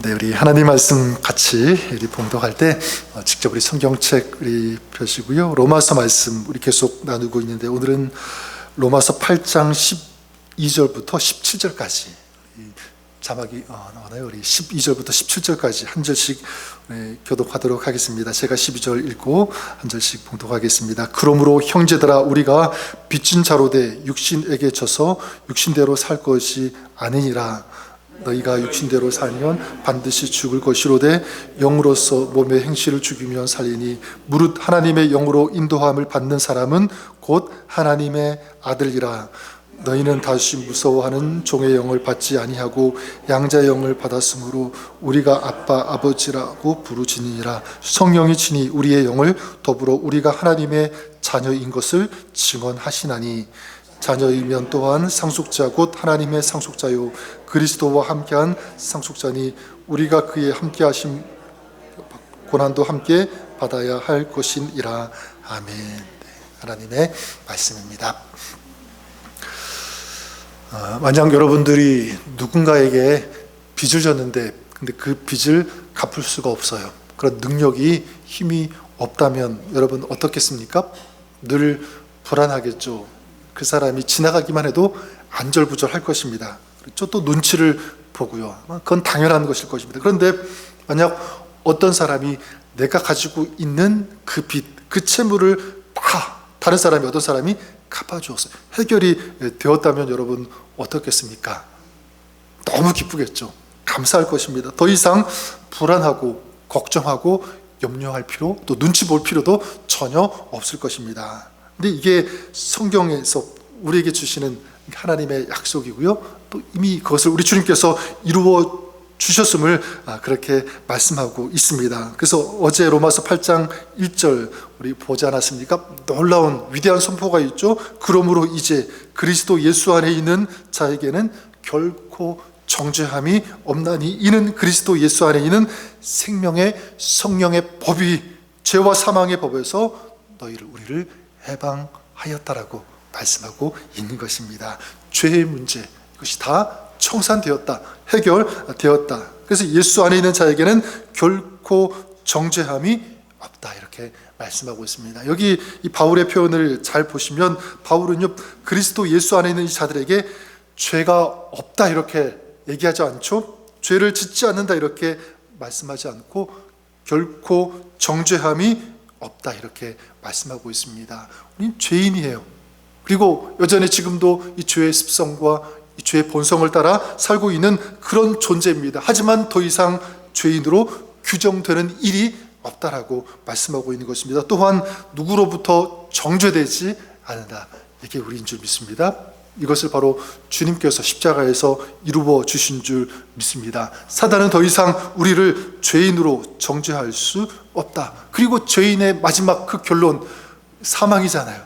네, 우리 하나님 말씀 같이 우리 봉독할 때 직접 우리 성경책 우리 펴시고요. 로마서 말씀 우리 계속 나누고 있는데 오늘은 로마서 8장 12절부터 17절까지 자막이 나오나요? 우리 12절부터 17절까지 한 절씩 교독하도록 하겠습니다. 제가 12절 읽고 한 절씩 봉독하겠습니다. 그러므로 형제들아 우리가 빚진 자로 돼 육신에게 져서 육신대로 살 것이 아니니라. 너희가 육신대로 살면 반드시 죽을 것이로되 영으로서 몸의 행실을 죽이면 살리니 무릇 하나님의 영으로 인도함을 받는 사람은 곧 하나님의 아들이라. 너희는 다시 무서워하는 종의 영을 받지 아니하고 양자의 영을 받았으므로 우리가 아빠 아버지라고 부르짖으니라. 성령이 친히 우리의 영을 더불어 우리가 하나님의 자녀인 것을 증언하시나니 자녀이면 또한 상속자 곧 하나님의 상속자요 그리스도와 함께한 상속자니 우리가 그의 함께하심 고난도 함께 받아야 할 것이니라. 아멘. 하나님의 말씀입니다. 만약 여러분들이 누군가에게 빚을 졌는데 근데 그 빚을 갚을 수가 없어요. 그런 능력이 힘이 없다면 여러분 어떻겠습니까? 늘 불안하겠죠. 그 사람이 지나가기만 해도 안절부절할 것입니다. 그렇죠? 또 눈치를 보고요. 그건 당연한 것일 것입니다. 그런데 만약 어떤 사람이 내가 가지고 있는 그 빚, 그 채무를 다 다른 사람이 어떤 사람이 갚아주었어요. 해결이 되었다면 여러분 어떻겠습니까? 너무 기쁘겠죠. 감사할 것입니다. 더 이상 불안하고 걱정하고 염려할 필요, 또 눈치 볼 필요도 전혀 없을 것입니다. 근데 이게 성경에서 우리에게 주시는 하나님의 약속이고요. 또 이미 그것을 우리 주님께서 이루어 주셨음을 그렇게 말씀하고 있습니다. 그래서 어제 로마서 8장 1절 우리 보지 않았습니까? 놀라운 위대한 선포가 있죠. 그러므로 이제 그리스도 예수 안에 있는 자에게는 결코 정죄함이 없나니 이는 그리스도 예수 안에 있는 생명의 성령의 법이 죄와 사망의 법에서 우리를 해방하였다라고 말씀하고 있는 것입니다. 죄의 문제 이것이 다 청산되었다, 해결되었다. 그래서 예수 안에 있는 자에게는 결코 정죄함이 없다 이렇게 말씀하고 있습니다. 여기 이 바울의 표현을 잘 보시면 바울은요 그리스도 예수 안에 있는 자들에게 죄가 없다 이렇게 얘기하지 않죠. 죄를 짓지 않는다 이렇게 말씀하지 않고 결코 정죄함이 없다 이렇게 말씀하고 있습니다. 우리는 죄인이에요. 그리고 여전히 지금도 이 죄의 습성과 이 죄의 본성을 따라 살고 있는 그런 존재입니다. 하지만 더 이상 죄인으로 규정되는 일이 없다라고 말씀하고 있는 것입니다. 또한 누구로부터 정죄되지 않는다. 이게 우리인 줄 믿습니다. 이것을 바로 주님께서 십자가에서 이루어 주신 줄 믿습니다. 사단은 더 이상 우리를 죄인으로 정죄할 수 없다. 그리고 죄인의 마지막 그 결론 사망이잖아요.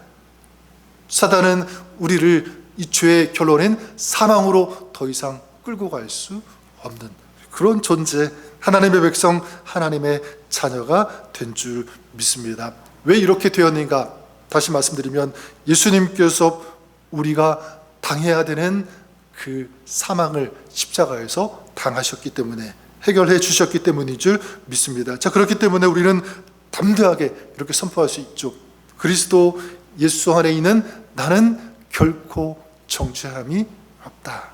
사단은 우리를 이 죄의 결론인 사망으로 더 이상 끌고 갈 수 없는 그런 존재, 하나님의 백성, 하나님의 자녀가 된 줄 믿습니다. 왜 이렇게 되었는가? 다시 말씀드리면 예수님께서 우리가 당해야 되는 그 사망을 십자가에서 당하셨기 때문에 해결해 주셨기 때문인 줄 믿습니다. 자, 그렇기 때문에 우리는 담대하게 이렇게 선포할 수 있죠. 그리스도 예수 안에 있는 나는 결코 정죄함이 없다.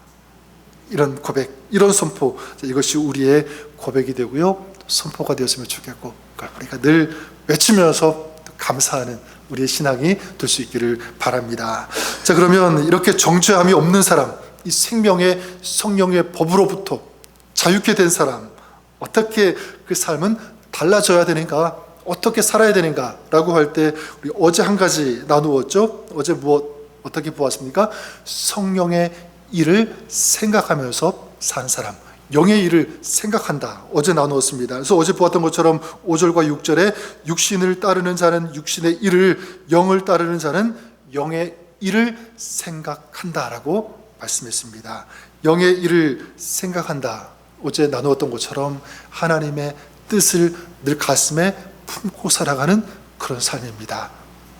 이런 고백, 이런 선포, 이것이 우리의 고백이 되고요 선포가 되었으면 좋겠고 우리가 늘 외치면서 감사하는 우리의 신앙이 될 수 있기를 바랍니다. 자, 그러면 이렇게 정죄함이 없는 사람, 이 생명의 성령의 법으로부터 자유케 된 사람, 어떻게 그 삶은 달라져야 되는가, 어떻게 살아야 되는가 라고 할 때 우리 어제 한 가지 나누었죠. 어제 어떻게 보았습니까? 성령의 일을 생각하면서 산 사람, 영의 일을 생각한다. 어제 나누었습니다. 그래서 어제 보았던 것처럼 5절과 6절에 육신을 따르는 자는 육신의 일을, 영을 따르는 자는 영의 일을 생각한다라고 말씀했습니다. 영의 일을 생각한다. 어제 나누었던 것처럼 하나님의 뜻을 늘 가슴에 품고 살아가는 그런 삶입니다.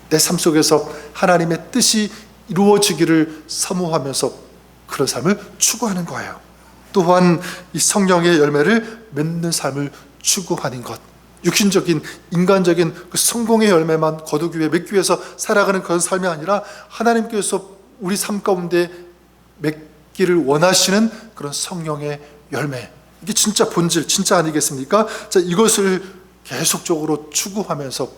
내 삶 속에서 하나님의 뜻이 이루어지기를 사모하면서 그런 삶을 추구하는 거예요. 또한 이 성령의 열매를 맺는 삶을 추구하는 것, 육신적인 인간적인 그 성공의 열매만 거두기 위해 맺기 위해서 살아가는 그런 삶이 아니라 하나님께서 우리 삶 가운데 맺기를 원하시는 그런 성령의 열매, 이게 진짜 본질, 진짜 아니겠습니까? 자, 이것을 계속적으로 추구하면서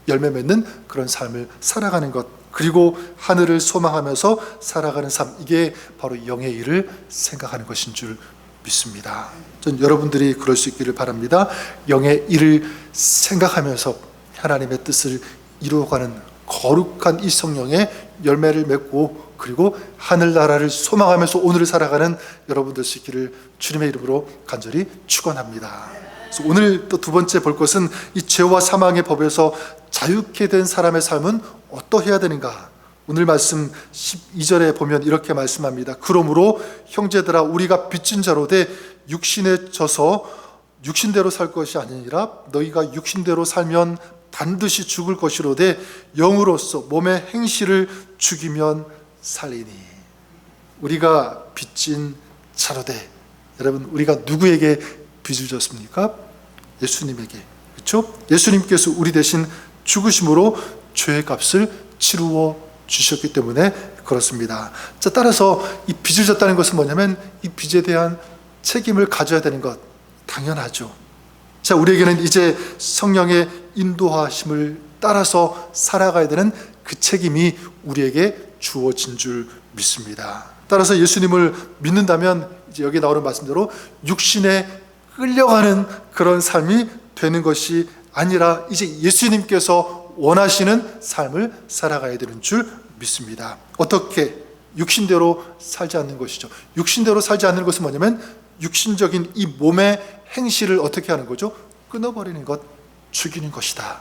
열매 맺는 그런 삶을 살아가는 것, 그리고 하늘을 소망하면서 살아가는 삶, 이게 바로 영의 일을 생각하는 것인 줄 믿습니다. 전 여러분들이 그럴 수 있기를 바랍니다. 영의 일을 생각하면서 하나님의 뜻을 이루어가는 거룩한 이 성령의 열매를 맺고, 그리고 하늘나라를 소망하면서 오늘을 살아가는 여러분들 수 있기를 주님의 이름으로 간절히 축원합니다. 그래서 오늘 또 두 번째 볼 것은 이 죄와 사망의 법에서 자유케 된 사람의 삶은 어떠해야 되는가. 오늘 말씀 12절에 보면 이렇게 말씀합니다. 그러므로 형제들아, 우리가 빚진 자로 돼 육신에 져서 육신대로 살 것이 아니니라. 너희가 육신대로 살면 반드시 죽을 것이로되 영으로서 몸의 행실을 죽이면 살리니. 우리가 빚진 자로 돼. 여러분, 우리가 누구에게 빚을 졌습니까? 예수님에게. 그렇죠? 예수님께서 우리 대신 죽으심으로 죄의 값을 치루어 주셨기 때문에 그렇습니다. 자, 따라서 이 빚을 졌다는 것은 뭐냐면 이 빚에 대한 책임을 가져야 되는 것, 당연하죠. 자, 우리에게는 이제 성령의 인도하심을 따라서 살아가야 되는 그 책임이 우리에게 주어진 줄 믿습니다. 따라서 예수님을 믿는다면 이제 여기 나오는 말씀대로 육신에 끌려가는 그런 삶이 되는 것이 아니라 이제 예수님께서 원하시는 삶을 살아가야 되는 줄 믿습니다. 어떻게? 육신대로 살지 않는 것이죠. 육신대로 살지 않는 것은 뭐냐면 육신적인 이 몸의 행실을 어떻게 하는 거죠? 끊어버리는 것, 죽이는 것이다.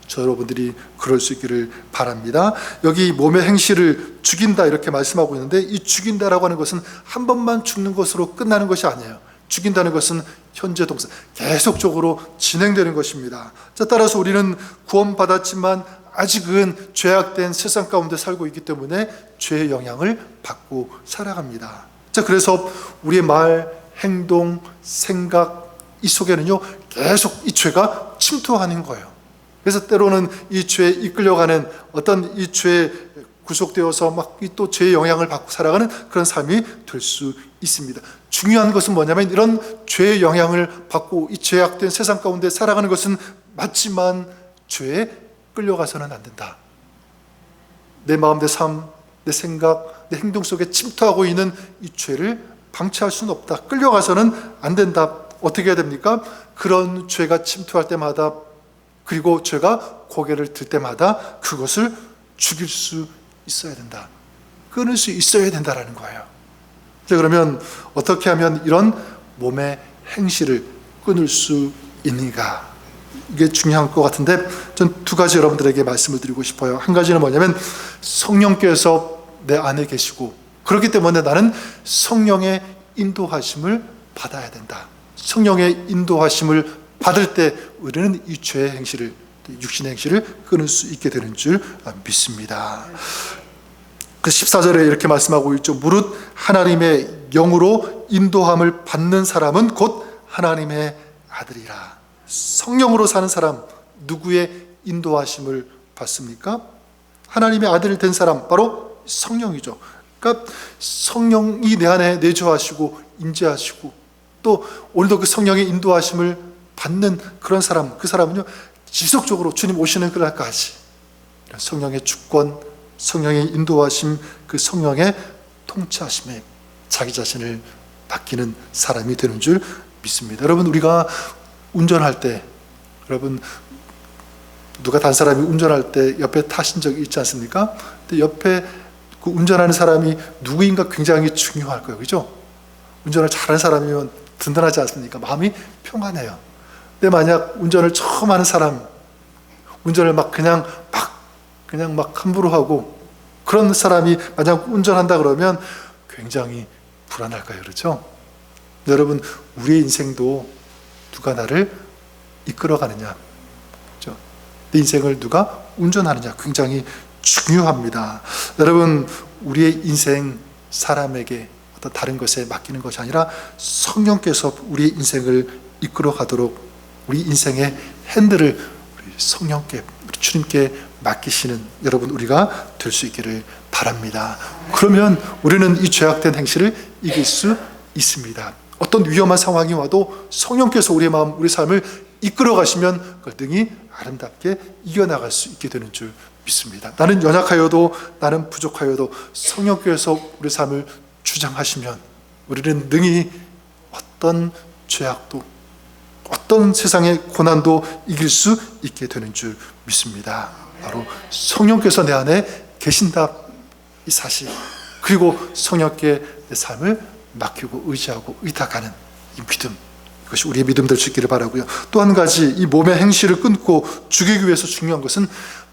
저 여러분들이 그럴 수 있기를 바랍니다. 여기 몸의 행실을 죽인다 이렇게 말씀하고 있는데, 이 죽인다라고 하는 것은 한 번만 죽는 것으로 끝나는 것이 아니에요. 죽인다는 것은 현재 동사, 계속적으로 진행되는 것입니다. 자, 따라서 우리는 구원받았지만 아직은 죄악된 세상 가운데 살고 있기 때문에 죄의 영향을 받고 살아갑니다. 자, 그래서 우리의 말, 행동, 생각 이 속에는요 계속 이 죄가 침투하는 거예요. 그래서 때로는 이 죄에 이끌려가는 어떤 이 죄에 구속되어서 막 또 죄의 영향을 받고 살아가는 그런 삶이 될 수 있습니다. 중요한 것은 뭐냐면 이런 죄의 영향을 받고 이 죄악된 세상 가운데 살아가는 것은 맞지만 죄에 끌려가서는 안 된다. 내 마음, 내 삶, 내 생각, 내 행동 속에 침투하고 있는 이 죄를 방치할 수는 없다. 끌려가서는 안 된다. 어떻게 해야 됩니까? 그런 죄가 침투할 때마다, 그리고 죄가 고개를 들 때마다 그것을 죽일 수 있어야 된다. 끊을 수 있어야 된다라는 거예요. 자, 그러면 어떻게 하면 이런 몸의 행실을 끊을 수 있는가? 이게 중요한 것 같은데 전 두 가지 여러분들에게 말씀을 드리고 싶어요. 한 가지는 뭐냐면 성령께서 내 안에 계시고, 그렇기 때문에 나는 성령의 인도하심을 받아야 된다. 성령의 인도하심을 받을 때 우리는 이 죄의 행실을, 육신의 행실을 끊을 수 있게 되는 줄 믿습니다. 그 14절에 이렇게 말씀하고 있죠. 무릇 하나님의 영으로 인도함을 받는 사람은 곧 하나님의 아들이라. 성령으로 사는 사람, 누구의 인도하심을 받습니까? 하나님의 아들 된 사람, 바로 성령이죠. 그러니까 성령이 내 안에 내주하시고 임재하시고, 또 오늘도 그 성령의 인도하심을 받는 그런 사람, 그 사람은요 지속적으로 주님 오시는 그날까지 성령의 주권, 성령의 인도하심, 그 성령의 통치하심에 자기 자신을 맡기는 사람이 되는 줄 믿습니다. 여러분, 우리가 운전할 때, 여러분 누가 다른 사람이 운전할 때 옆에 타신 적이 있지 않습니까? 근데 옆에 그 운전하는 사람이 누구인가 굉장히 중요할 거예요. 그죠? 운전을 잘하는 사람이면 든든하지 않습니까? 마음이 평안해요. 근데 만약 운전을 처음 하는 사람, 운전을 그냥 막 함부로 하고 그런 사람이 만약 운전한다 그러면 굉장히 불안할까요? 그렇죠? 여러분, 우리의 인생도 누가 나를 이끌어가느냐, 그렇죠? 내 인생을 누가 운전하느냐 굉장히 중요합니다. 여러분, 우리의 인생 사람에게 어떤 다른 것에 맡기는 것이 아니라 성령께서 우리의 인생을 이끌어 가도록 우리 인생의 핸들을 우리 성령께, 우리 주님께 맡기시는 여러분 우리가 될 수 있기를 바랍니다. 그러면 우리는 이 죄악된 행실을 이길 수 있습니다. 어떤 위험한 상황이 와도 성령께서 우리의 마음, 우리 삶을 이끌어 가시면 그걸 능히 아름답게 이겨나갈 수 있게 되는 줄 믿습니다. 나는 연약하여도, 나는 부족하여도 성령께서 우리 삶을 주장하시면 우리는 능히 어떤 죄악도, 어떤 세상의 고난도 이길 수 있게 되는 줄 믿습니다. 바로 성령께서 내 안에 계신다, 이 사실, 그리고 성령께 내 삶을 맡기고 의지하고 의탁하는 이 믿음, 이것이 우리의 믿음 될 수 있기를 바라고요. 또 한 가지, 이 몸의 행실을 끊고 죽이기 위해서 중요한 것은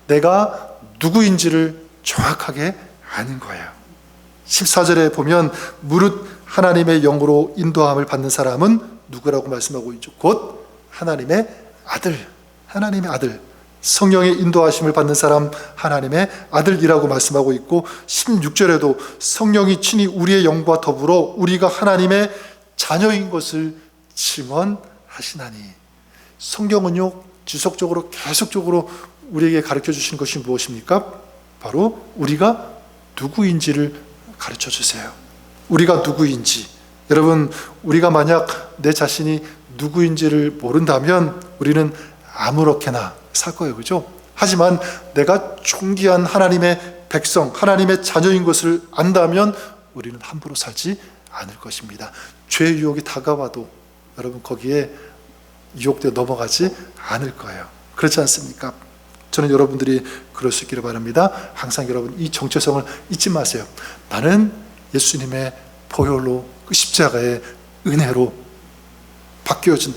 내가 누구인지를 정확하게 아는 거예요. 14절에 보면 무릇 하나님의 영으로 인도함을 받는 사람은 누구라고 말씀하고 있죠? 곧 하나님의 아들, 하나님의 아들, 성령의 인도하심을 받는 사람, 하나님의 아들이라고 말씀하고 있고, 16절에도 성령이 친히 우리의 영과 더불어 우리가 하나님의 자녀인 것을 증언하시나니. 성경은요, 지속적으로 계속적으로 우리에게 가르쳐 주신 것이 무엇입니까? 바로 우리가 누구인지를 가르쳐 주세요. 우리가 누구인지. 여러분, 우리가 만약 내 자신이 누구인지를 모른다면 우리는 아무렇게나 살 거예요, 그죠? 하지만 내가 존귀한 하나님의 백성, 하나님의 자녀인 것을 안다면 우리는 함부로 살지 않을 것입니다. 죄의 유혹이 다가와도 여러분 거기에 유혹되어 넘어가지 않을 거예요. 그렇지 않습니까? 저는 여러분들이 그럴 수 있기를 바랍니다. 항상 여러분 이 정체성을 잊지 마세요. 나는 예수님의 보혈로, 그 십자가의 은혜로 바뀌어진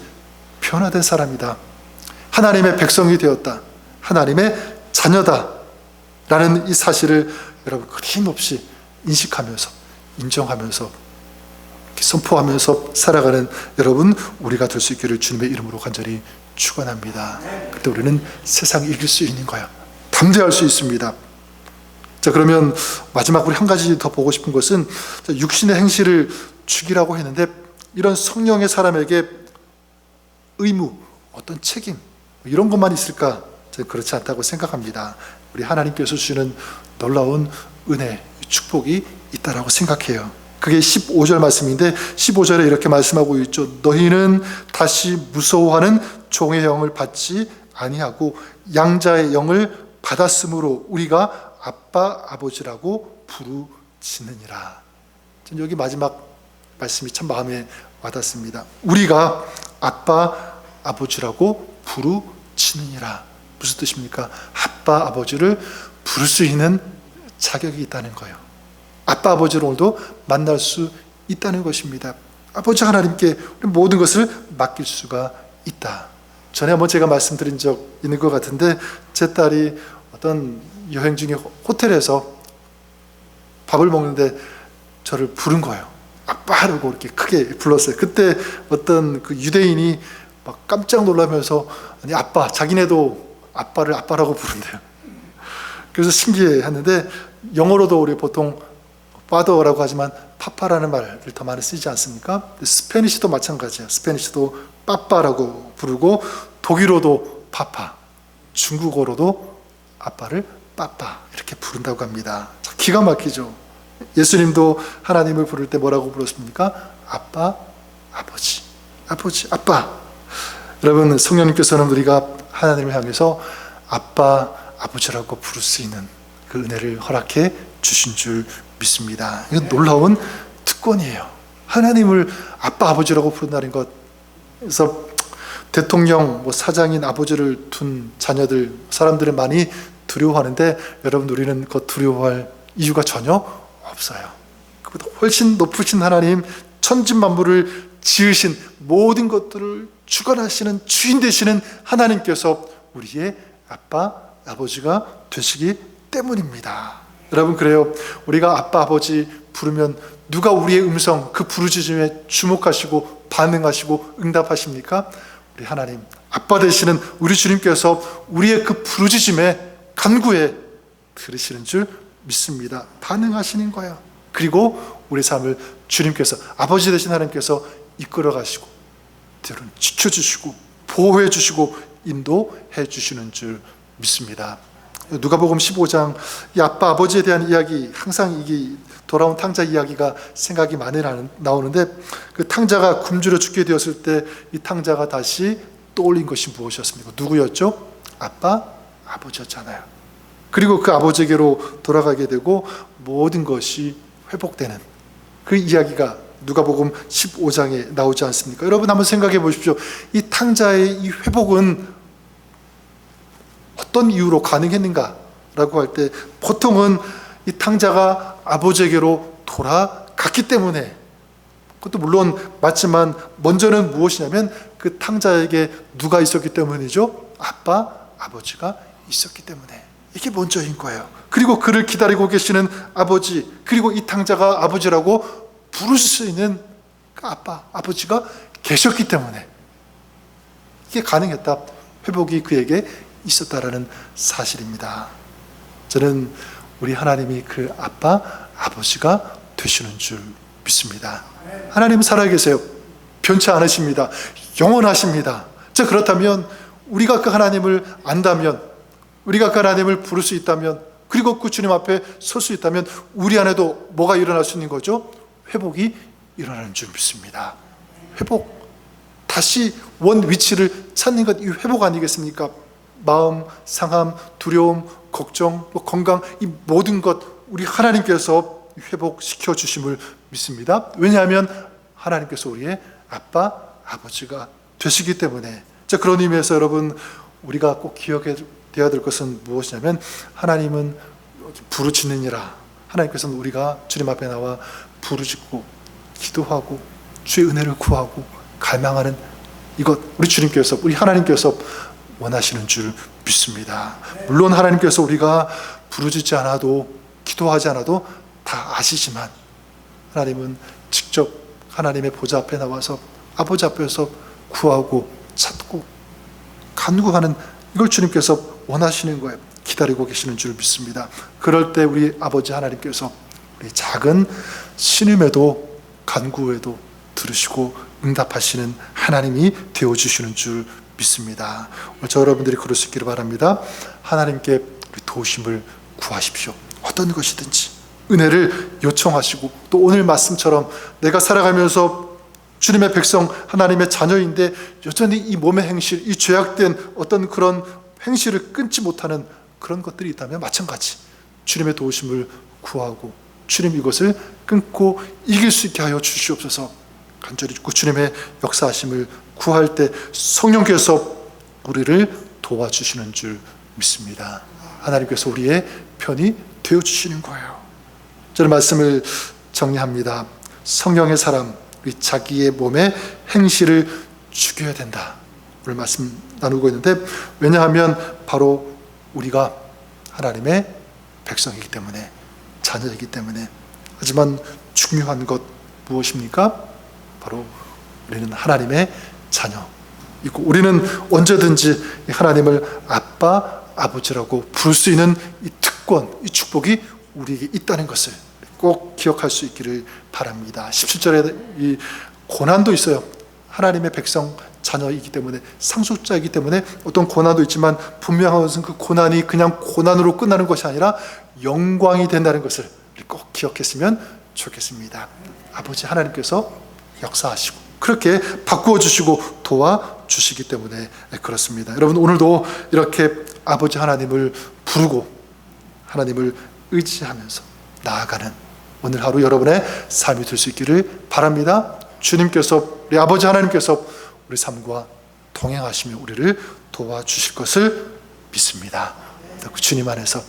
변화된 사람이다. 하나님의 백성이 되었다. 하나님의 자녀다. 라는 이 사실을 여러분 끊임없이 인식하면서, 인정하면서, 선포하면서 살아가는 여러분 우리가 될 수 있기를 주님의 이름으로 간절히 축원합니다. 그때 우리는 세상을 이길 수 있는 거야. 담대할 수 있습니다. 자, 그러면 마지막으로 한 가지 더 보고 싶은 것은, 육신의 행실을 죽이라고 했는데 이런 성령의 사람에게 의무, 어떤 책임, 이런 것만 있을까? 저는 그렇지 않다고 생각합니다. 우리 하나님께서 주시는 놀라운 은혜, 축복이 있다라고 생각해요. 그게 15절 말씀인데 15절에 이렇게 말씀하고 있죠. 너희는 다시 무서워하는 종의 영을 받지 아니하고 양자의 영을 받았으므로 우리가 아빠 아버지라고 부르짖느니라. 여기 마지막 말씀이 참 마음에 와닿습니다. 우리가 아빠 아버지라고 부르짖느니라. 무슨 뜻입니까? 아빠 아버지를 부를 수 있는 자격이 있다는 거예요. 아빠 아버지를 오늘도 만날 수 있다는 것입니다. 아버지 하나님께 모든 것을 맡길 수가 있다. 전에 한번 제가 말씀드린 적 있는 것 같은데, 제 딸이 어떤 여행 중에 호텔에서 밥을 먹는데 저를 부른 거예요. 아빠라고 이렇게 크게 불렀어요. 그때 어떤 그 유대인이 막 깜짝 놀라면서, 아니 아빠, 자기네도 아빠를 아빠라고 부른대요. 그래서 신기해했는데, 영어로도 우리 보통 father라고 하지만 파파라는 말을 더 많이 쓰지 않습니까? 스페니쉬도 마찬가지예요. 스페니쉬도 빠빠라고 부르고, 독일어도 파파, 중국어로도 아빠를 빠빠 이렇게 부른다고 합니다. 기가 막히죠. 예수님도 하나님을 부를 때 뭐라고 불렀습니까? 아빠, 아버지, 아버지, 아빠. 여러분, 성령님께서는 우리가 하나님을 향해서 아빠, 아버지라고 부를 수 있는 그 은혜를 허락해 주신 줄 믿습니다. 이건 놀라운 특권이에요. 하나님을 아빠, 아버지라고 부른다는 것. 그래서 대통령, 사장인 아버지를 둔 자녀들, 사람들을 많이 두려워하는데, 여러분 우리는 그 두려워할 이유가 전혀 없어요. 그보다 훨씬 높으신 하나님, 천지만물을 지으신, 모든 것들을 주관하시는 주인 되시는 하나님께서 우리의 아빠, 아버지가 되시기 때문입니다. 여러분, 그래요. 우리가 아빠, 아버지 부르면 누가 우리의 음성, 그 부르짖음에 주목하시고 반응하시고 응답하십니까? 우리 하나님, 아빠 되시는 우리 주님께서 우리의 그 부르짖음에, 간구에 들으시는 줄 믿습니다. 반응하시는 거예요. 그리고 우리 삶을 주님께서, 아버지 되신 하나님께서 이끌어 가시고 때로는 지켜주시고 보호해 주시고 인도해 주시는 줄 믿습니다. 누가복음 15장 이 아빠 아버지에 대한 이야기, 항상 이게 돌아온 탕자 이야기가 생각이 많이 나오는데, 그 탕자가 굶주려 죽게 되었을 때 이 탕자가 다시 떠올린 것이 무엇이었습니까? 누구였죠? 아빠 아버지였잖아요. 그리고 그 아버지에게로 돌아가게 되고 모든 것이 회복되는 그 이야기가 누가복음 15장에 나오지 않습니까? 여러분 한번 생각해 보십시오. 이 탕자의 이 회복은 어떤 이유로 가능했는가라고 할 때, 보통은 이 탕자가 아버지에게로 돌아갔기 때문에, 그것도 물론 맞지만 먼저는 무엇이냐면 그 탕자에게 누가 있었기 때문이죠? 아빠 아버지가 있었기 때문에 이게 먼저인 거예요. 그리고 그를 기다리고 계시는 아버지, 그리고 이 탕자가 아버지라고 부를 수 있는 그 아빠 아버지가 계셨기 때문에 이게 가능했다. 회복이 그에게 있었다라는 사실입니다. 저는 우리 하나님이 그 아빠 아버지가 되시는 줄 믿습니다. 하나님은 살아계세요. 변치 않으십니다. 영원하십니다. 자, 그렇다면 우리가 그 하나님을 안다면, 우리가 그 하나님을 부를 수 있다면, 그리고 그 주님 앞에 설 수 있다면 우리 안에도 뭐가 일어날 수 있는 거죠? 회복이 일어나는 줄 믿습니다. 회복, 다시 원 위치를 찾는 것, 이 회복 아니겠습니까? 마음, 상함, 두려움, 걱정, 건강, 이 모든 것 우리 하나님께서 회복시켜 주심을 믿습니다. 왜냐하면 하나님께서 우리의 아빠, 아버지가 되시기 때문에. 자, 그런 의미에서 여러분, 우리가 꼭 기억해야 될 것은 무엇이냐면, 하나님은 부르짖느니라. 하나님께서는 우리가 주님 앞에 나와 부르짖고 기도하고 주의 은혜를 구하고 갈망하는 이것, 우리 주님께서, 우리 하나님께서 원하시는 줄 믿습니다. 물론 하나님께서 우리가 부르짖지 않아도, 기도하지 않아도 다 아시지만, 하나님은 직접 하나님의 보좌 앞에 나와서 아버지 앞에서 구하고 찾고 간구하는, 이걸 주님께서 원하시는 거예요. 기다리고 계시는 줄 믿습니다. 그럴 때 우리 아버지 하나님께서 우리 작은 신음에도 간구에도 들으시고 응답하시는 하나님이 되어주시는 줄 믿습니다. 저 여러분들이 그럴 수 있기를 바랍니다. 하나님께 우리 도우심을 구하십시오. 어떤 것이든지 은혜를 요청하시고, 또 오늘 말씀처럼 내가 살아가면서 주님의 백성, 하나님의 자녀인데 여전히 이 몸의 행실, 이 죄악된 어떤 그런 행실을 끊지 못하는 그런 것들이 있다면 마찬가지 주님의 도우심을 구하고, 주님 이것을 끊고 이길 수 있게 하여 주시옵소서. 간절히 주님의 역사하심을 구할 때 성령께서 우리를 도와주시는 줄 믿습니다. 하나님께서 우리의 편이 되어주시는 거예요. 저는 말씀을 정리합니다. 성령의 사람, 우리 자기의 몸의 행실을 죽여야 된다. 오늘 말씀 나누고 있는데, 왜냐하면 바로 우리가 하나님의 백성이기 때문에, 자녀이기 때문에. 하지만 중요한 것 무엇입니까? 바로 우리는 하나님의 자녀이고, 우리는 언제든지 하나님을 아빠, 아버지라고 부를 수 있는 이 특권, 이 축복이 우리에게 있다는 것을 꼭 기억할 수 있기를 바랍니다. 17절에 이 고난도 있어요. 하나님의 백성, 자녀이기 때문에, 상속자이기 때문에 어떤 고난도 있지만, 분명한 것은 그 고난이 그냥 고난으로 끝나는 것이 아니라 영광이 된다는 것을 꼭 기억했으면 좋겠습니다. 아버지 하나님께서 역사하시고 그렇게 바꾸어 주시고 도와주시기 때문에 그렇습니다. 여러분, 오늘도 이렇게 아버지 하나님을 부르고 하나님을 의지하면서 나아가는 오늘 하루 여러분의 삶이 될 수 있기를 바랍니다. 주님께서, 우리 아버지 하나님께서 우리 삶과 동행하시며 우리를 도와주실 것을 믿습니다. 그 주님 안에서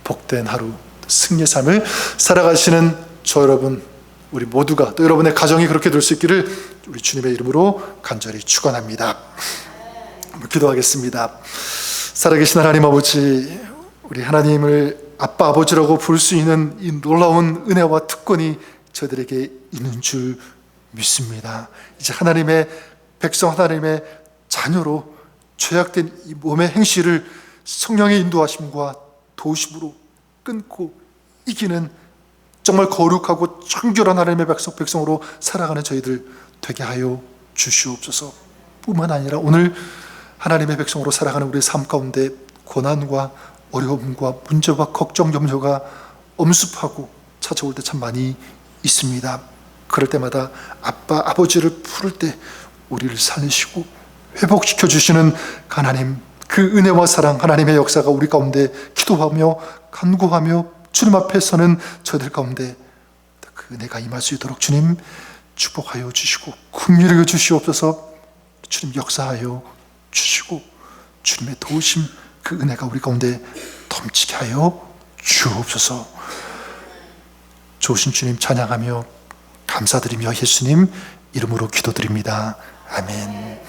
복된 하루, 승리의 삶을 살아가시는 저 여러분, 우리 모두가, 또 여러분의 가정이 그렇게 될 수 있기를 우리 주님의 이름으로 간절히 축원합니다. 기도하겠습니다. 살아계신 하나님 아버지, 우리 하나님을 아빠 아버지라고 부를 수 있는 이 놀라운 은혜와 특권이 저들에게 있는 줄 믿습니다. 이제 하나님의 백성, 하나님의 자녀로 죄악된 이 몸의 행실을 성령의 인도하심과 도우심으로 끊고 이기는 정말 거룩하고 청결한 하나님의 백성으로 살아가는 저희들 되게 하여 주시옵소서. 뿐만 아니라 오늘 하나님의 백성으로 살아가는 우리의 삶 가운데 고난과 어려움과 문제와 걱정, 염려가 엄습하고 찾아올 때 참 많이 있습니다. 그럴 때마다 아빠, 아버지를 부를 때 우리를 살리시고 회복시켜 주시는 하나님, 그 은혜와 사랑, 하나님의 역사가 우리 가운데 기도하며 간구하며 주님 앞에 서는 저들 가운데 그 은혜가 임할 수 있도록 주님 축복하여 주시고 긍휼히 주시옵소서. 주님 역사하여 주시고 주님의 도우심, 그 은혜가 우리 가운데 넘치게 하여 주옵소서. 좋으신 주님 찬양하며 감사드리며 예수님 이름으로 기도드립니다. 아멘.